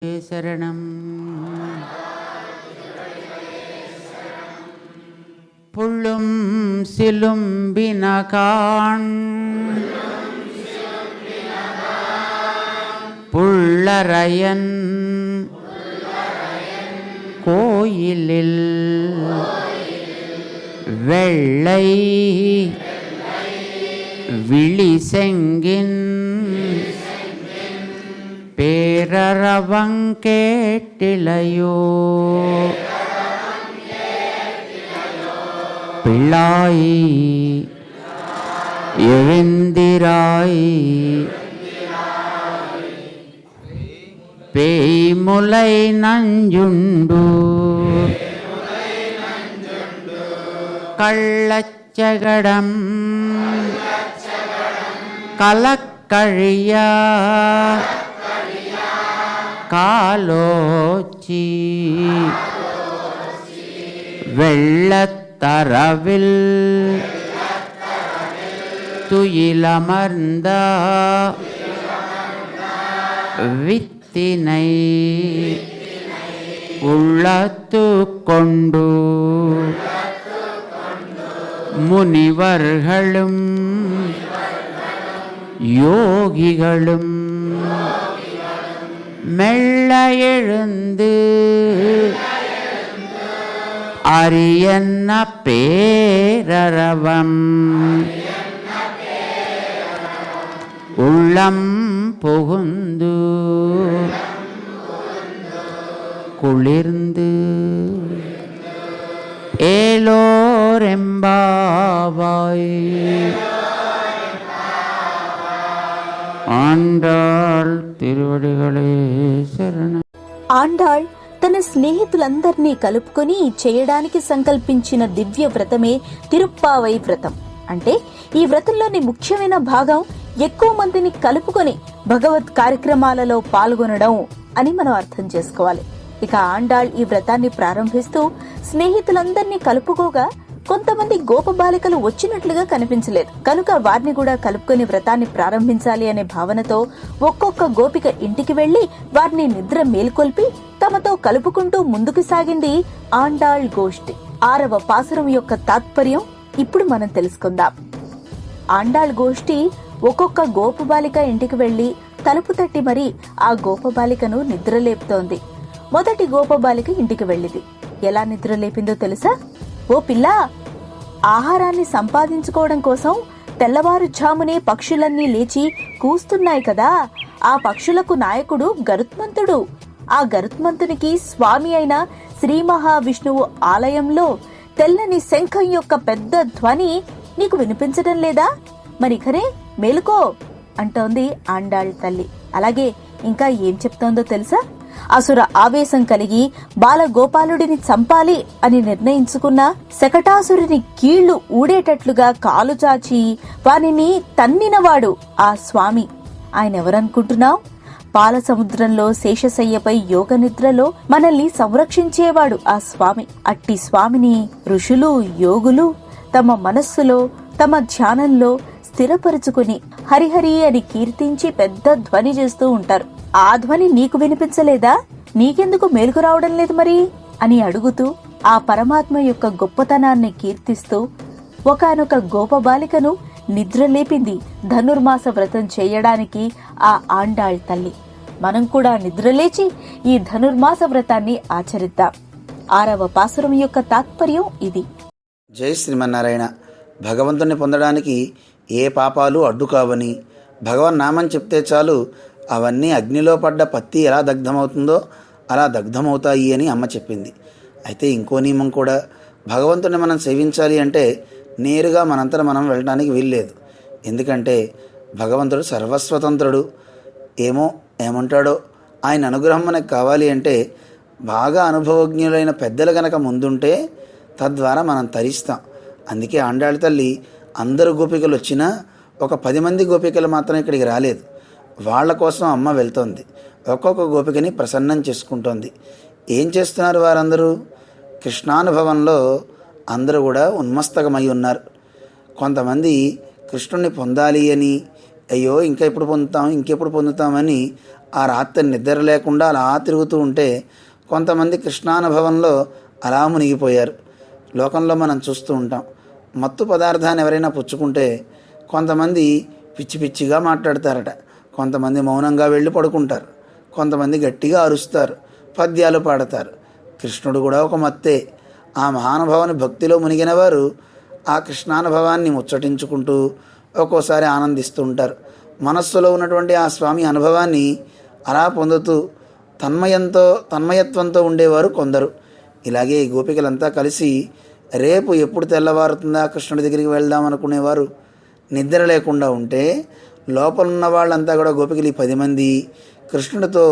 శరణం. புள்ளும் சிலும்பினகான் புள்ளரையன் கோயிலில் வெள்ளை விழிசெங்கின் பேரரவங்கேட்டிலையோ பிள்ளாய் எழுந்திராய் பேய்முலை நஞ்சுண்டு கள்ளச்சகடம் கலக்கழியா காலோச்சி வெள்ளத்தரவில் துயிலமர்ந்த வித்தினை உள்ளத்து கொண்டு முனிவர்களும் யோகிகளும் மெல்ல எழுந்து அரியன்ன பேரரவம் உள்ளம் புகுந்து குளிர்ந்து ஏலோரெம்பாவாய். ఆండాళ్ తిరువడిగలే శరణం. ఆండాళ్ తన స్నేహితులందర్నీ కలుపుకొని చేయడానికి సంకల్పించిన దివ్య వ్రతమే తిరుప్పావై వ్రతం. అంటే ఈ వ్రతంలోని ముఖ్యమైన భాగం ఎక్కువ మందిని కలుపుకొని భగవత్ కార్యక్రమాలలో పాల్గొనడం అని మనం అర్థం చేసుకోవాలి. ఇక ఆండాళ్ ఈ వ్రతాన్ని ప్రారంభిస్తూ స్నేహితులందర్నీ కలుపుకోగా కొంతమంది గోపబాలికలు వచ్చినట్లుగా కనిపించలేదు కనుక వారిని కూడా కలుపుకొని వ్రతాన్ని ప్రారంభించాలి అనే భావనతో ఒక్కొక్క గోపిక ఇంటికి వెళ్లి వారిని నిద్ర మేల్కొల్పి తమతో కలుపుకుంటూ ముందుకు సాగింది ఆండాళ్ గోష్ఠి. 6వ పాసురం యొక్క తాత్పర్యం ఇప్పుడు మనం తెలుసుకుందాం. ఆండాళ్ గోష్ఠి ఒక్కొక్క గోపబాలిక ఇంటికి వెళ్లి తలుపు తట్టి మరీ ఆ గోపబాలికను నిద్రలేపుతోంది. మొదటి గోపబాలిక ఇంటికి వెళ్ళింది. ఎలా నిద్రలేపిందో తెలుసా? ఓ పిల్లా, ఆహారాన్ని సంపాదించుకోవడం కోసం తెల్లవారుఝామునే పక్షులన్నీ లేచి కూస్తున్నాయి కదా, ఆ పక్షులకు నాయకుడు గరుత్మంతుడు. ఆ గరుత్మంతునికి స్వామి అయిన శ్రీ మహావిష్ణువు ఆలయంలో తెల్లని శంఖం యొక్క పెద్ద ధ్వని నీకు వినిపించడం లేదా? మరిఖరే మేలుకో అంటోంది ఆండాళ్ తల్లి. అలాగే ఇంకా ఏం చెప్తోందో తెలుసా? అసుర ఆవేశం కలిగి బాలగోపాలుడిని చంపాలి అని నిర్ణయించుకున్న శకటాసురుని కీళ్లు ఊడేటట్లుగా కాలు చాచి వానిని తన్నినవాడు ఆ స్వామి. ఆయనెవరనుకుంటున్నావు? పాల సముద్రంలో శేషశయ్యపై యోగ నిద్రలో మనల్ని సంరక్షించేవాడు ఆ స్వామి. అట్టి స్వామిని ఋషులు యోగులు తమ మనస్సులో తమ ధ్యానంలో స్థిరపరుచుకుని హరిహరి అని కీర్తించి పెద్ద ధ్వని చేస్తూ ఉంటారు. ఆ ధ్వని నీకు వినిపించలేదా? నీకెందుకు మేలుకు రావడం లేదు మరి అని అడుగుతూ ఆ పరమాత్మ యొక్క గొప్పతనాన్ని కీర్తిస్తూ ఒకానొక గోపబాలికను నిద్రలేపింది ధనుర్మాస వ్రతం చేయడానికి ఆ ఆండాళ్ తల్లి. మనం కూడా నిద్రలేచి ఈ ధనుర్మాస వ్రతాన్ని ఆచరిద్దాం. 6వ పాసురం యొక్క తాత్పర్యం ఇది. జై శ్రీమన్నారాయణ. భగవంతుని పొందడానికి ఏ పాపాలు అడ్డు కావని, భగవన్నామం చెప్తే చాలు అవన్నీ అగ్నిలో పడ్డ పత్తి ఎలా దగ్ధమవుతుందో అలా దగ్ధమవుతాయి అని అమ్మ చెప్పింది. అయితే ఇంకో నియమం కూడా, భగవంతుని మనం సేవించాలి అంటే నేరుగా మనంతట మనం వెళ్ళడానికి వీల్లేదు. ఎందుకంటే భగవంతుడు సర్వస్వతంత్రుడు. ఏమంటాడో ఆయన అనుగ్రహం మనకు కావాలి అంటే బాగా అనుభవజ్ఞులైన పెద్దలు గనక ముందుంటే తద్వారా మనం తరిస్తాం. అందుకే ఆండాళ్ తల్లి అందరు గోపికలు వచ్చినా ఒక 10 మంది గోపికలు మాత్రం ఇక్కడికి రాలేదు. వాళ్ల కోసం అమ్మ వెళ్తోంది. ఒక్కొక్క గోపికని ప్రసన్నం చేసుకుంటోంది. ఏం చేస్తున్నారు వారందరూ? కృష్ణానుభవంలో అందరూ కూడా ఉన్మస్తకమై ఉన్నారు. కొంతమంది కృష్ణుణ్ణి పొందాలి అని, అయ్యో ఇంకెప్పుడు పొందుతామని ఆ రాత్రి నిద్ర లేకుండా అలా తిరుగుతూ ఉంటే కొంతమంది కృష్ణానుభవంలో అలా మునిగిపోయారు. లోకంలో మనం చూస్తూ ఉంటాం, మత్తు పదార్థాన్ని ఎవరైనా పుచ్చుకుంటే కొంతమంది పిచ్చి పిచ్చిగా మాట్లాడతారట, కొంతమంది మౌనంగా వెళ్ళి పడుకుంటారు, కొంతమంది గట్టిగా అరుస్తారు, పద్యాలు పాడతారు. కృష్ణుడు కూడా ఒక మత్తే. ఆ మహానుభావుని భక్తిలో మునిగిన వారు ఆ కృష్ణానుభవాన్ని ముచ్చటించుకుంటూ ఒక్కోసారి ఆనందిస్తూ ఉంటారు. మనస్సులో ఉన్నటువంటి ఆ స్వామి అనుభవాన్ని అలా పొందుతూ తన్మయత్వంతో ఉండేవారు కొందరు. ఇలాగే ఈ గోపికలంతా కలిసి రేపు ఎప్పుడు తెల్లవారుతుందా కృష్ణుడి దగ్గరికి వెళ్దాం అనుకునేవారు. నిద్ర లేకుండా ఉంటే లోపలున్న వాళ్ళంతా కూడా గోపికలు 10 మంది కృష్ణుడితో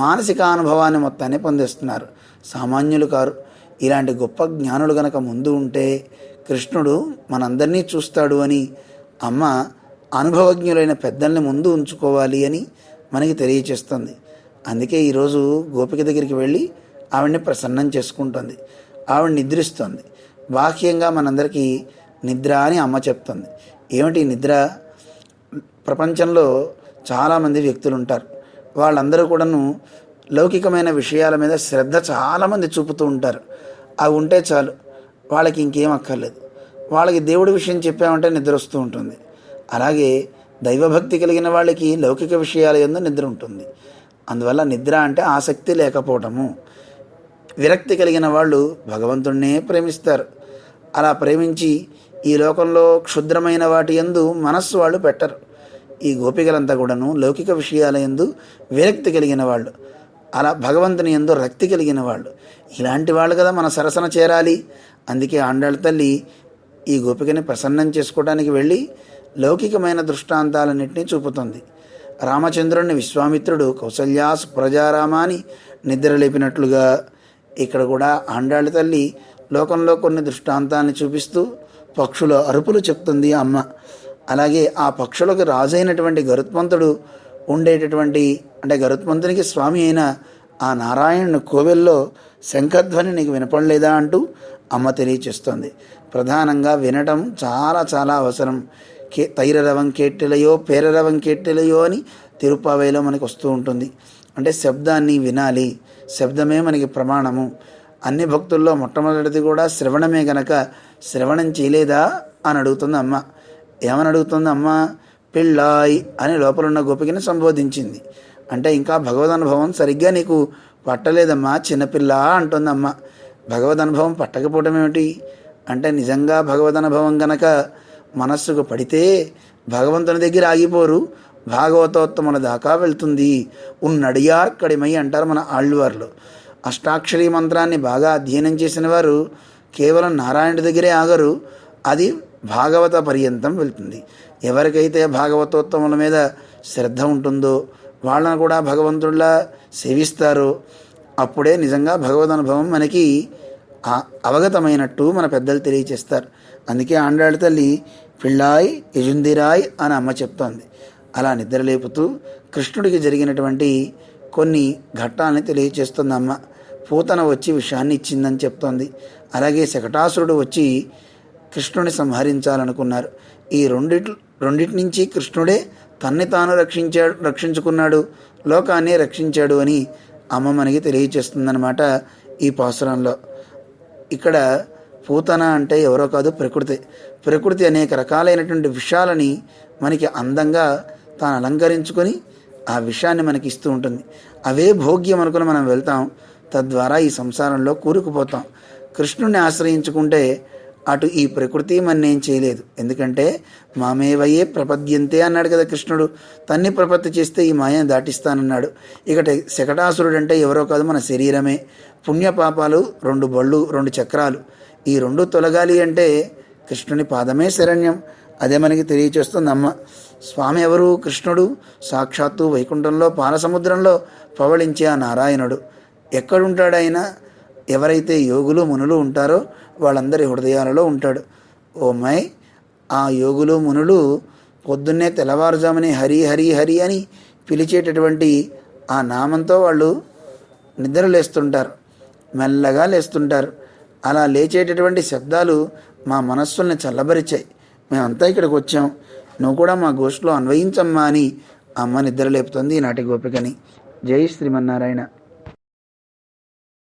మానసిక అనుభవాన్ని మొత్తాన్ని పొందిస్తున్నారు. సామాన్యులు కారు. ఇలాంటి గొప్ప జ్ఞానులు గనక ముందు ఉంటే కృష్ణుడు మనందరినీ చూస్తాడు అని అమ్మ అనుభవజ్ఞులైన పెద్దల్ని ముందు ఉంచుకోవాలి అని మనకి తెలియచేస్తుంది. అందుకే ఈరోజు గోపిక దగ్గరికి వెళ్ళి ఆవిడ్ని ప్రసన్నం చేసుకుంటుంది. ఆవిడ నిద్రిస్తుంది. బాహ్యంగా మనందరికీ నిద్ర అని అమ్మ చెప్తుంది. ఏమిటి నిద్ర? ప్రపంచంలో చాలామంది వ్యక్తులు ఉంటారు. వాళ్ళందరూ కూడాను లౌకికమైన విషయాల మీద శ్రద్ధ చాలామంది చూపుతూ ఉంటారు. అవి ఉంటే చాలు, వాళ్ళకి ఇంకేం అక్కర్లేదు. వాళ్ళకి దేవుడి విషయం చెప్పామంటే నిద్ర వస్తూ ఉంటుంది. అలాగే దైవభక్తి కలిగిన వాళ్ళకి లౌకిక విషయాల యందు నిద్ర ఉంటుంది. అందువల్ల నిద్ర అంటే ఆసక్తి లేకపోవటము. విరక్తి కలిగిన వాళ్ళు భగవంతుణ్ణే ప్రేమిస్తారు. అలా ప్రేమించి ఈ లోకంలో క్షుద్రమైన వాటి యందు మనస్సు వాళ్ళు పెట్టరు. ఈ గోపికలంతా కూడాను లౌకిక విషయాల యందు విరక్తి కలిగిన వాళ్ళు, అలా భగవంతుని యందు రక్తి కలిగిన వాళ్ళు. ఇలాంటి వాళ్ళు కదా మన సరసన చేరాలి. అందుకే ఆండాళ్ళ తల్లి ఈ గోపికని ప్రసన్నం చేసుకోవడానికి వెళ్ళి లౌకికమైన దృష్టాంతాలన్నింటినీ చూపుతుంది. రామచంద్రుడిని విశ్వామిత్రుడు కౌసల్యా సుప్రజారామాని నిద్రలేపినట్లుగా ఇక్కడ కూడా ఆండాళ్ళ తల్లి లోకంలో కొన్ని దృష్టాంతాన్ని చూపిస్తూ పక్షుల అరుపులు చెప్తుంది అమ్మ. అలాగే ఆ పక్షులకు రాజైనటువంటి గరుత్మంతుడు ఉండేటటువంటి, అంటే గరుత్మంతునికి స్వామి అయిన ఆ నారాయణుని కోవెల్లో శంఖధ్వని నీకు వినపడలేదా అంటూ అమ్మ తెలియచేస్తుంది. ప్రధానంగా వినటం చాలా చాలా అవసరం. తైరరవం కేట్టెలయో పేరరవం కేట్టెలయో అని తిరుప్పావైలో మనకు వస్తూ ఉంటుంది. అంటే శబ్దాన్ని వినాలి, శబ్దమే మనకి ప్రమాణము. అన్ని భక్తుల్లో మొట్టమొదటిది కూడా శ్రవణమే గనక శ్రవణం చేయలేదా అని అడుగుతుంది అమ్మ. ఏమని అడుగుతుంది అమ్మ? పిళ్ళాయ్ అని లోపలున్న గోపికని సంబోధించింది. అంటే ఇంకా భగవదనుభవం సరిగ్గా నీకు పట్టలేదమ్మా చిన్నపిల్ల అంటుందమ్మ. భగవదనుభవం పట్టకపోవటం ఏమిటి అంటే, నిజంగా భగవదనుభవం గనక మనస్సుకు పడితే భగవంతుని దగ్గర ఆగిపోరు, భాగవతోత్తముల దాకా వెళ్తుంది. ఉన్నడియార్ కడిమై అంటారు మన ఆళ్వార్లు. అష్టాక్షరీ మంత్రాన్ని బాగా అధ్యయనం చేసిన వారు కేవలం నారాయణుడి దగ్గరే ఆగరు, అది భాగవత పర్యంతం వెళ్తుంది. ఎవరికైతే భాగవతోత్తముల మీద శ్రద్ధ ఉంటుందో వాళ్ళను కూడా భగవంతుడిలా సేవిస్తారో అప్పుడే నిజంగా భగవదనుభవం మనకి అవగతమైనట్టు మన పెద్దలు తెలియచేస్తారు. అందుకే ఆండాళ్ళ తల్లి పిళ్ళాయ్ యజుందిరాయ్ అని అమ్మ చెప్తోంది. అలా నిద్రలేపుతూ కృష్ణుడికి జరిగినటువంటి కొన్ని ఘట్టాలని తెలియచేస్తుంది అమ్మ. పూతన వచ్చి విషయాన్ని ఇచ్చిందని చెప్తోంది. అలాగే శకటాసురుడు వచ్చి కృష్ణుని సంహరించాలనుకున్నారు. ఈ రెండిటి నుంచి కృష్ణుడే తన్ని తాను రక్షించుకున్నాడు, లోకాన్ని రక్షించాడు అని అమ్మ మనకి తెలియచేస్తుందన్నమాట ఈ పాసురంలో. ఇక్కడ పూతన అంటే ఎవరో కాదు, ప్రకృతి. ప్రకృతి అనేక రకాలైనటువంటి విషయాలని మనకి అందంగా తాను అలంకరించుకొని ఆ విషయాన్ని మనకి ఇస్తూ ఉంటుంది. అవే భోగ్యం అనుకుని మనం వెళ్తాం, తద్వారా ఈ సంసారంలో కూరుకుపోతాం. కృష్ణుడిని ఆశ్రయించుకుంటే అటు ఈ ప్రకృతి మన్నేం చేయలేదు. ఎందుకంటే మామేవయే ప్రపద్యంతే అన్నాడు కదా కృష్ణుడు. తన్ని ప్రపత్తి చేస్తే ఈ మాయను దాటిస్తానన్నాడు. ఇక శకటాసురుడు అంటే ఎవరో కాదు, మన శరీరమే. పుణ్యపాపాలు 2 బళ్ళు 2 చక్రాలు, ఈ 2 తొలగాలి అంటే కృష్ణుని పాదమే శరణ్యం. అదే మనకి తెలియచేస్తుంది అమ్మ. స్వామి ఎవరు? కృష్ణుడు. సాక్షాత్తు వైకుంఠంలో పాలసముద్రంలో పవళించే ఆ నారాయణుడు. ఎక్కడుంటాడు ఆయన? ఎవరైతే యోగులు మునులు ఉంటారో వాళ్ళందరి హృదయాలలో ఉంటాడు. ఓ మై, ఆ యోగులు మునులు పొద్దున్నే తెల్లవారుజామునే హరి హరి హరి అని పిలిచేటటువంటి ఆ నామంతో వాళ్ళు నిద్ర లేస్తుంటారు, మెల్లగా లేస్తుంటారు. అలా లేచేటటువంటి శబ్దాలు మా మనస్సుల్ని చల్లబరిచాయి. మేమంతా ఇక్కడికి వచ్చాం, నువ్వు కూడా మా గోష్ఠిలో అన్వయించమ్మా అని అమ్మ నిద్ర లేపుతోంది ఈనాటి గోపికని. జై శ్రీమన్నారాయణ.